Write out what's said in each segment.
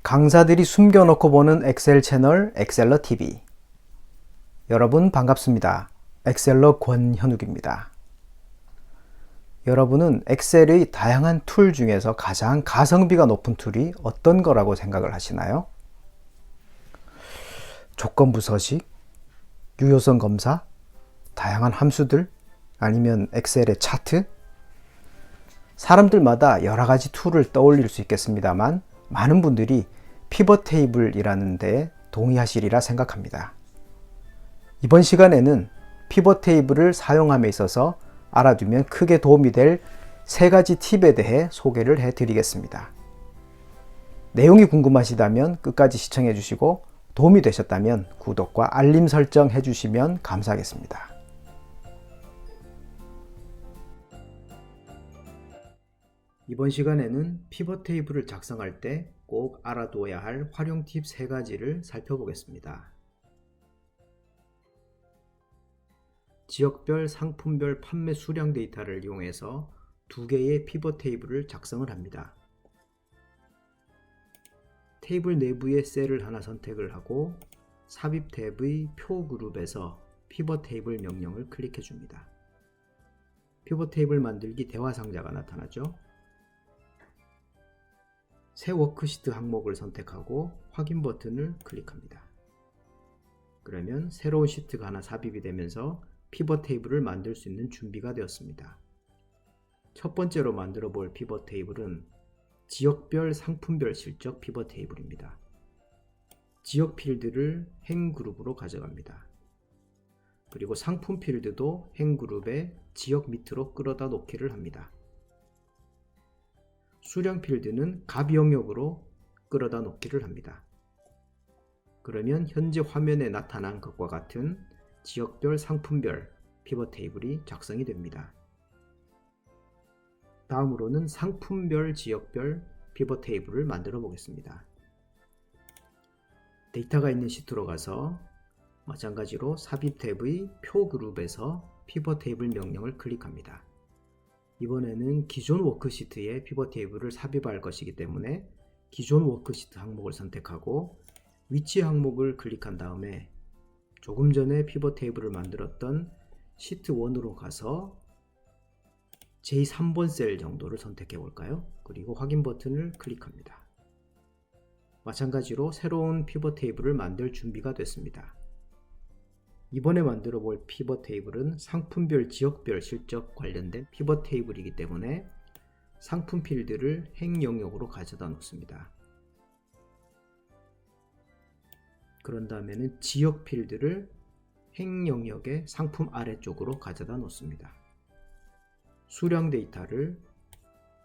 강사들이 숨겨놓고 보는 엑셀 채널 엑셀러 TV. 여러분 반갑습니다. 엑셀러 권현욱입니다. 여러분은 엑셀의 다양한 툴 중에서 가장 가성비가 높은 툴이 어떤 거라고 생각을 하시나요? 조건부 서식, 유효성 검사, 다양한 함수들, 아니면 엑셀의 차트? 사람들마다 여러 가지 툴을 떠올릴 수 있겠습니다만 많은 분들이 피벗 테이블이라는 데 동의하시리라 생각합니다. 이번 시간에는 피벗 테이블을 사용함에 있어서 알아두면 크게 도움이 될 3가지 팁에 대해 소개를 해 드리겠습니다. 내용이 궁금하시다면 끝까지 시청해 주시고 도움이 되셨다면 구독과 알림 설정 해 주시면 감사하겠습니다. 이번 시간에는 피벗 테이블을 작성할 때 꼭 알아두어야 할 활용 팁 3가지를 살펴보겠습니다. 지역별, 상품별 판매 수량 데이터를 이용해서 2개의 피벗 테이블을 작성을 합니다. 테이블 내부의 셀을 하나 선택을 하고 삽입 탭의 표 그룹에서 피벗 테이블 명령을 클릭해 줍니다. 피벗 테이블 만들기 대화 상자가 나타나죠. 새 워크시트 항목을 선택하고 확인 버튼을 클릭합니다. 그러면 새로운 시트가 하나 삽입이 되면서 피벗 테이블을 만들 수 있는 준비가 되었습니다. 첫 번째로 만들어 볼 피벗 테이블은 지역별, 상품별 실적 피벗 테이블입니다. 지역 필드를 행 그룹으로 가져갑니다. 그리고 상품 필드도 행 그룹의 지역 밑으로 끌어다 놓기를 합니다. 수량 필드는 갑 영역으로 끌어다 놓기를 합니다. 그러면 현재 화면에 나타난 것과 같은 지역별, 상품별 피벗 테이블이 작성이 됩니다. 다음으로는 상품별, 지역별 피벗 테이블을 만들어 보겠습니다. 데이터가 있는 시트로 가서 마찬가지로 삽입 탭의 표 그룹에서 피벗 테이블 명령을 클릭합니다. 이번에는 기존 워크시트에 피벗 테이블을 삽입할 것이기 때문에 기존 워크시트 항목을 선택하고 위치 항목을 클릭한 다음에 조금 전에 피벗 테이블을 만들었던 시트 1으로 가서 제3번 셀 정도를 선택해 볼까요? 그리고 확인 버튼을 클릭합니다. 마찬가지로 새로운 피벗 테이블을 만들 준비가 됐습니다. 이번에 만들어 볼 피벗 테이블은 상품별, 지역별 실적 관련된 피벗 테이블이기 때문에 상품 필드를 행 영역으로 가져다 놓습니다. 그런 다음에는 지역 필드를 행 영역의 상품 아래쪽으로 가져다 놓습니다. 수량 데이터를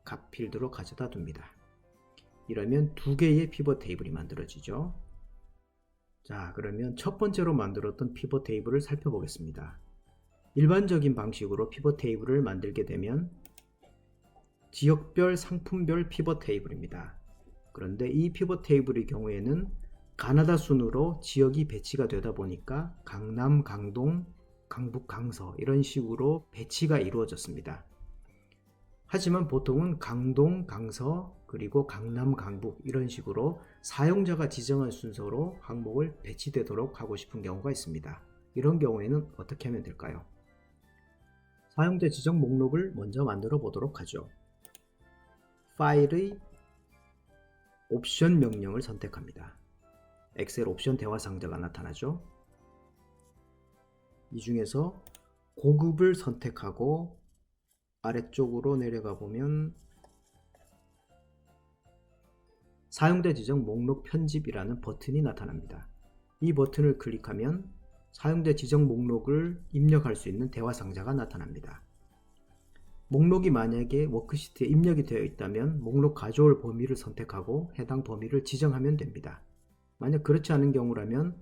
갑 필드로 가져다 둡니다. 이러면 2개의 피벗 테이블이 만들어지죠. 자, 그러면 첫 번째로 만들었던 피벗 테이블을 살펴보겠습니다. 일반적인 방식으로 피벗 테이블을 만들게 되면 지역별, 상품별 피벗 테이블입니다. 그런데 이 피벗 테이블의 경우에는 가나다 순으로 지역이 배치가 되다 보니까 강남, 강동, 강북, 강서 이런 식으로 배치가 이루어졌습니다. 하지만 보통은 강동, 강서, 그리고 강남, 강북 이런 식으로 사용자가 지정한 순서로 항목을 배치되도록 하고 싶은 경우가 있습니다. 이런 경우에는 어떻게 하면 될까요? 사용자 지정 목록을 먼저 만들어 보도록 하죠. 파일의 옵션 명령을 선택합니다. 엑셀 옵션 대화 상자가 나타나죠. 이 중에서 고급을 선택하고 아래쪽으로 내려가 보면 사용자 지정 목록 편집이라는 버튼이 나타납니다. 이 버튼을 클릭하면 사용자 지정 목록을 입력할 수 있는 대화 상자가 나타납니다. 목록이 만약에 워크시트에 입력이 되어 있다면 목록 가져올 범위를 선택하고 해당 범위를 지정하면 됩니다. 만약 그렇지 않은 경우라면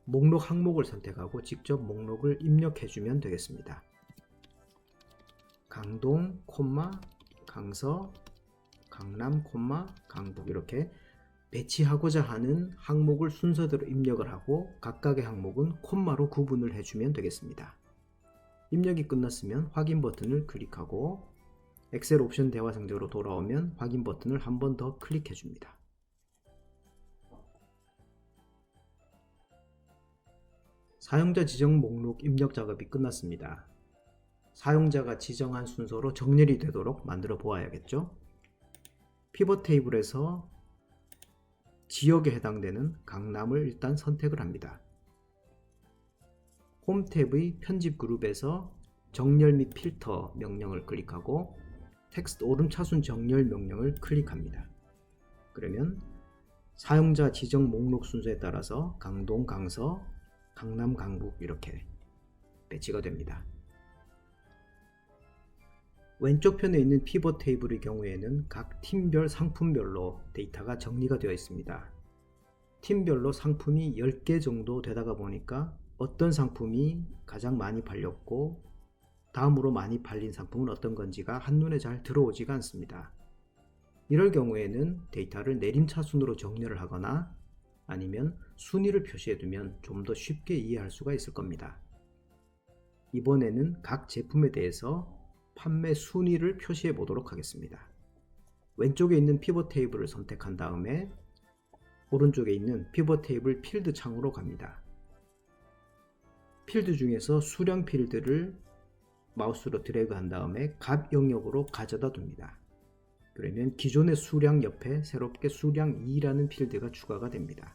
목록 항목을 선택하고 직접 목록을 입력해주면 되겠습니다. 강동, 강서, 강남, 강북 이렇게 배치하고자 하는 항목을 순서대로 입력을 하고 각각의 항목은 콤마로 구분을 해주면 되겠습니다. 입력이 끝났으면 확인 버튼을 클릭하고 엑셀 옵션 대화 상자로 돌아오면 확인 버튼을 한 번 더 클릭해 줍니다. 사용자 지정 목록 입력 작업이 끝났습니다. 사용자가 지정한 순서로 정렬이 되도록 만들어 보아야겠죠. 피벗 테이블에서 지역에 해당되는 강남을 일단 선택을 합니다. 홈 탭의 편집 그룹에서 정렬 및 필터 명령을 클릭하고 텍스트 오름차순 정렬 명령을 클릭합니다. 그러면 사용자 지정 목록 순서에 따라서 강동, 강서, 강남, 강북 이렇게 배치가 됩니다. 왼쪽 편에 있는 피벗 테이블의 경우에는 각 팀별 상품별로 데이터가 정리가 되어 있습니다. 팀별로 상품이 10개 정도 되다가 보니까 어떤 상품이 가장 많이 팔렸고 다음으로 많이 팔린 상품은 어떤 건지가 한눈에 잘 들어오지가 않습니다. 이럴 경우에는 데이터를 내림차순으로 정렬을 하거나 아니면 순위를 표시해 두면 좀 더 쉽게 이해할 수가 있을 겁니다. 이번에는 각 제품에 대해서 판매 순위를 표시해 보도록 하겠습니다. 왼쪽에 있는 피벗 테이블을 선택한 다음에 오른쪽에 있는 피벗 테이블 필드 창으로 갑니다. 필드 중에서 수량 필드를 마우스로 드래그 한 다음에 값 영역으로 가져다 둡니다. 그러면 기존의 수량 옆에 새롭게 수량 2라는 필드가 추가가 됩니다.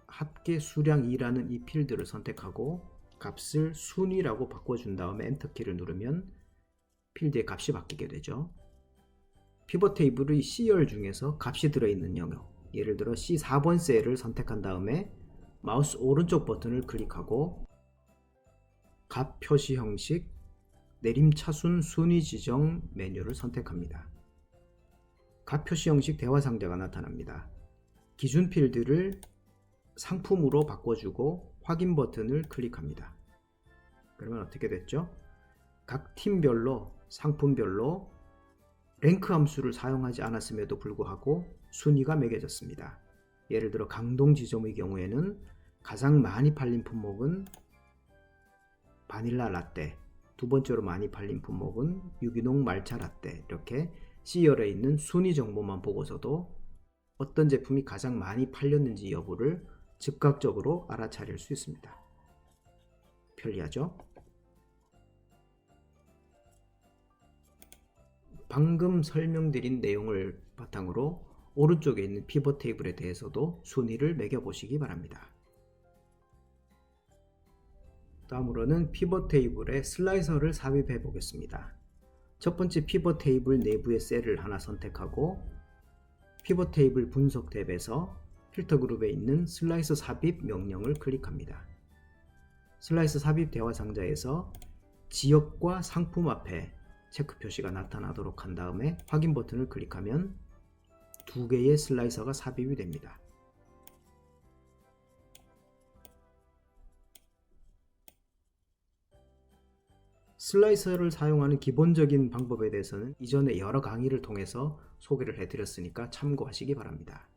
합계 수량 2라는 이 필드를 선택하고 값을 순위라고 바꿔준 다음에 엔터키를 누르면 필드의 값이 바뀌게 되죠. 피벗 테이블의 C열 중에서 값이 들어있는 영역, 예를 들어 C4번 셀을 선택한 다음에 마우스 오른쪽 버튼을 클릭하고 값 표시 형식, 내림차순 순위 지정 메뉴를 선택합니다. 값 표시 형식 대화 상자가 나타납니다. 기준 필드를 상품으로 바꿔주고 확인 버튼을 클릭합니다. 그러면 어떻게 됐죠? 각 팀별로 상품별로 랭크 함수를 사용하지 않았음에도 불구하고 순위가 매겨졌습니다. 예를 들어 강동 지점의 경우에는 가장 많이 팔린 품목은 바닐라 라떼, 두 번째로 많이 팔린 품목은 유기농 말차 라떼, 이렇게 C열에 있는 순위 정보만 보고서도 어떤 제품이 가장 많이 팔렸는지 여부를 즉각적으로 알아차릴 수 있습니다. 편리하죠? 방금 설명드린 내용을 바탕으로 오른쪽에 있는 피벗 테이블에 대해서도 순위를 매겨보시기 바랍니다. 다음으로는 피벗 테이블에 슬라이서를 삽입해 보겠습니다. 첫 번째 피벗 테이블 내부의 셀을 하나 선택하고 피벗 테이블 분석 탭에서 필터 그룹에 있는 슬라이서 삽입 명령을 클릭합니다. 슬라이서 삽입 대화 상자에서 지역과 상품 앞에 체크 표시가 나타나도록 한 다음에 확인 버튼을 클릭하면 두 개의 슬라이서가 삽입이 됩니다. 슬라이서를 사용하는 기본적인 방법에 대해서는 이전에 여러 강의를 통해서 소개를 해드렸으니까 참고하시기 바랍니다.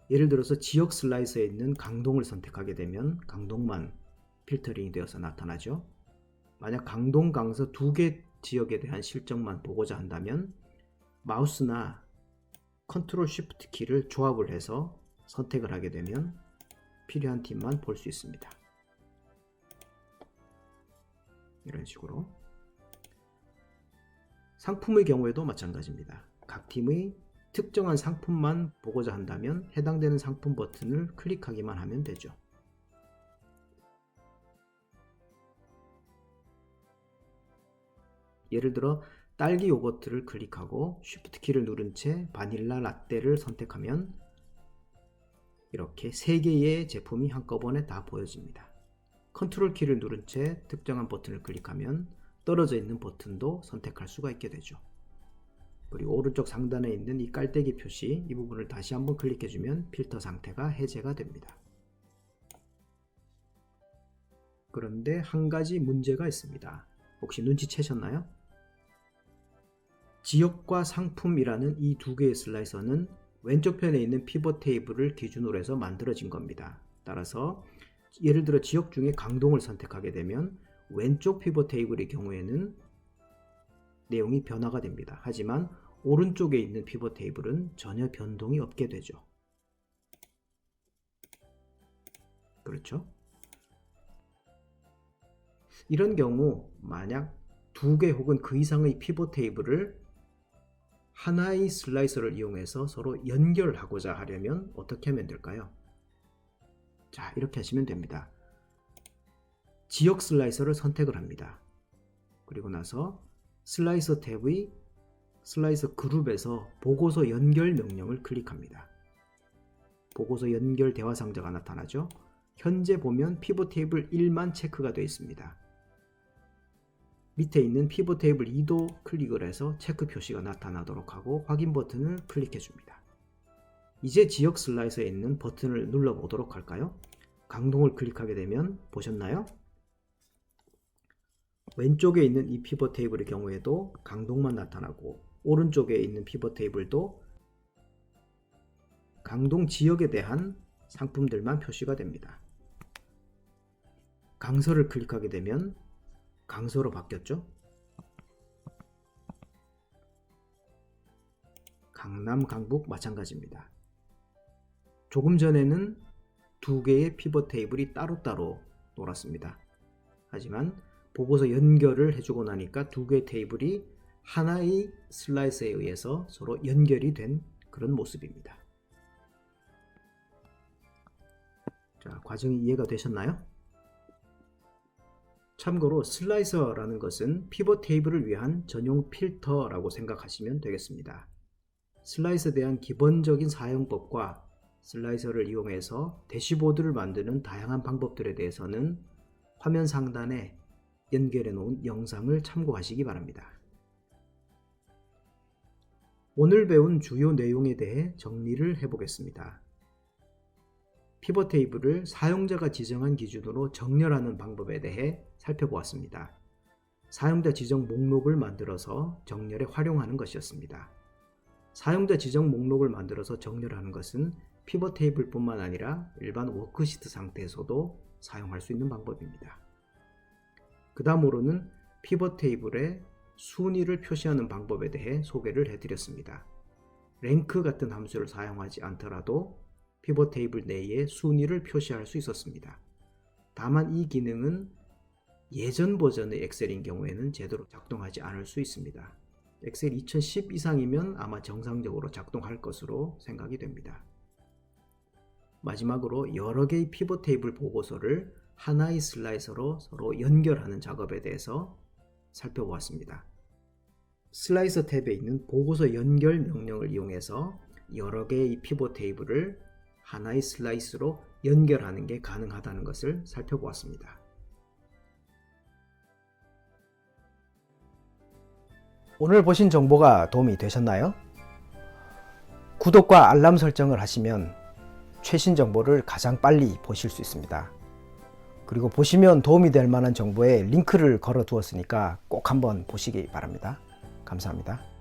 예를 들어서 지역 슬라이서에 있는 강동을 선택하게 되면 강동만 필터링이 되어서 나타나죠. 만약 강동, 강서 두 개 지역에 대한 실적만 보고자 한다면 마우스나 컨트롤 쉬프트 키를 조합을 해서 선택을 하게 되면 필요한 팀만 볼 수 있습니다. 이런 식으로 상품의 경우에도 마찬가지입니다. 각 팀의 특정한 상품만 보고자 한다면 해당되는 상품 버튼을 클릭하기만 하면 되죠. 예를 들어 딸기 요거트를 클릭하고 쉬프트 키를 누른 채 바닐라 라떼를 선택하면 이렇게 3개의 제품이 한꺼번에 다 보여집니다. 컨트롤 키를 누른 채 특정한 버튼을 클릭하면 떨어져 있는 버튼도 선택할 수가 있게 되죠. 그리고 오른쪽 상단에 있는 이 깔때기 표시, 이 부분을 다시 한번 클릭해주면 필터 상태가 해제가 됩니다. 그런데 한 가지 문제가 있습니다. 혹시 눈치채셨나요? 지역과 상품이라는 이 두 개의 슬라이서는 왼쪽 편에 있는 피벗 테이블을 기준으로 해서 만들어진 겁니다. 따라서 예를 들어 지역 중에 강동을 선택하게 되면 왼쪽 피벗 테이블의 경우에는 내용이 변화가 됩니다. 하지만 오른쪽에 있는 피벗 테이블은 전혀 변동이 없게 되죠. 그렇죠? 이런 경우 만약 2개 혹은 그 이상의 피벗 테이블을 하나의 슬라이서를 이용해서 서로 연결하고자 하려면 어떻게 하면 될까요? 자, 이렇게 하시면 됩니다. 지역 슬라이서를 선택을 합니다. 그리고 나서 슬라이서 탭의 슬라이서 그룹에서 보고서 연결 명령을 클릭합니다. 보고서 연결 대화 상자가 나타나죠. 현재 보면 피벗 테이블 1만 체크가 되어 있습니다. 밑에 있는 피벗 테이블 2도 클릭을 해서 체크 표시가 나타나도록 하고 확인 버튼을 클릭해 줍니다. 이제 지역 슬라이서에 있는 버튼을 눌러 보도록 할까요? 강동을 클릭하게 되면 보셨나요? 왼쪽에 있는 이 피벗 테이블의 경우에도 강동만 나타나고 오른쪽에 있는 피벗 테이블도 강동 지역에 대한 상품들만 표시가 됩니다. 강서를 클릭하게 되면 강서로 바뀌었죠. 강남, 강북 마찬가지입니다. 조금 전에는 2개의 피벗 테이블이 따로따로 놀았습니다. 하지만 보고서 연결을 해주고 나니까 2개의 테이블이 하나의 슬라이스에 의해서 서로 연결이 된 그런 모습입니다. 자, 과정이 이해가 되셨나요? 참고로 슬라이서라는 것은 피벗 테이블을 위한 전용 필터라고 생각하시면 되겠습니다. 슬라이서에 대한 기본적인 사용법과 슬라이서를 이용해서 대시보드를 만드는 다양한 방법들에 대해서는 화면 상단에 연결해 놓은 영상을 참고하시기 바랍니다. 오늘 배운 주요 내용에 대해 정리를 해보겠습니다. 피벗 테이블을 사용자가 지정한 기준으로 정렬하는 방법에 대해 살펴보았습니다. 사용자 지정 목록을 만들어서 정렬에 활용하는 것이었습니다. 사용자 지정 목록을 만들어서 정렬하는 것은 피벗 테이블뿐만 아니라 일반 워크시트 상태에서도 사용할 수 있는 방법입니다. 그 다음으로는 피벗 테이블의 순위를 표시하는 방법에 대해 소개를 해드렸습니다. 랭크 같은 함수를 사용하지 않더라도 피벗 테이블 내에 순위를 표시할 수 있었습니다. 다만 이 기능은 예전 버전의 엑셀인 경우에는 제대로 작동하지 않을 수 있습니다. 엑셀 2010 이상이면 아마 정상적으로 작동할 것으로 생각이 됩니다. 마지막으로 여러 개의 피벗 테이블 보고서를 하나의 슬라이서로 서로 연결하는 작업에 대해서 살펴보았습니다. 슬라이서 탭에 있는 보고서 연결 명령을 이용해서 여러 개의 피벗 테이블을 하나의 슬라이스로 연결하는 게 가능하다는 것을 살펴보았습니다. 오늘 보신 정보가 도움이 되셨나요? 구독과 알람 설정을 하시면 최신 정보를 가장 빨리 보실 수 있습니다. 그리고 보시면 도움이 될 만한 정보에 링크를 걸어 두었으니까 꼭 한번 보시기 바랍니다. 감사합니다.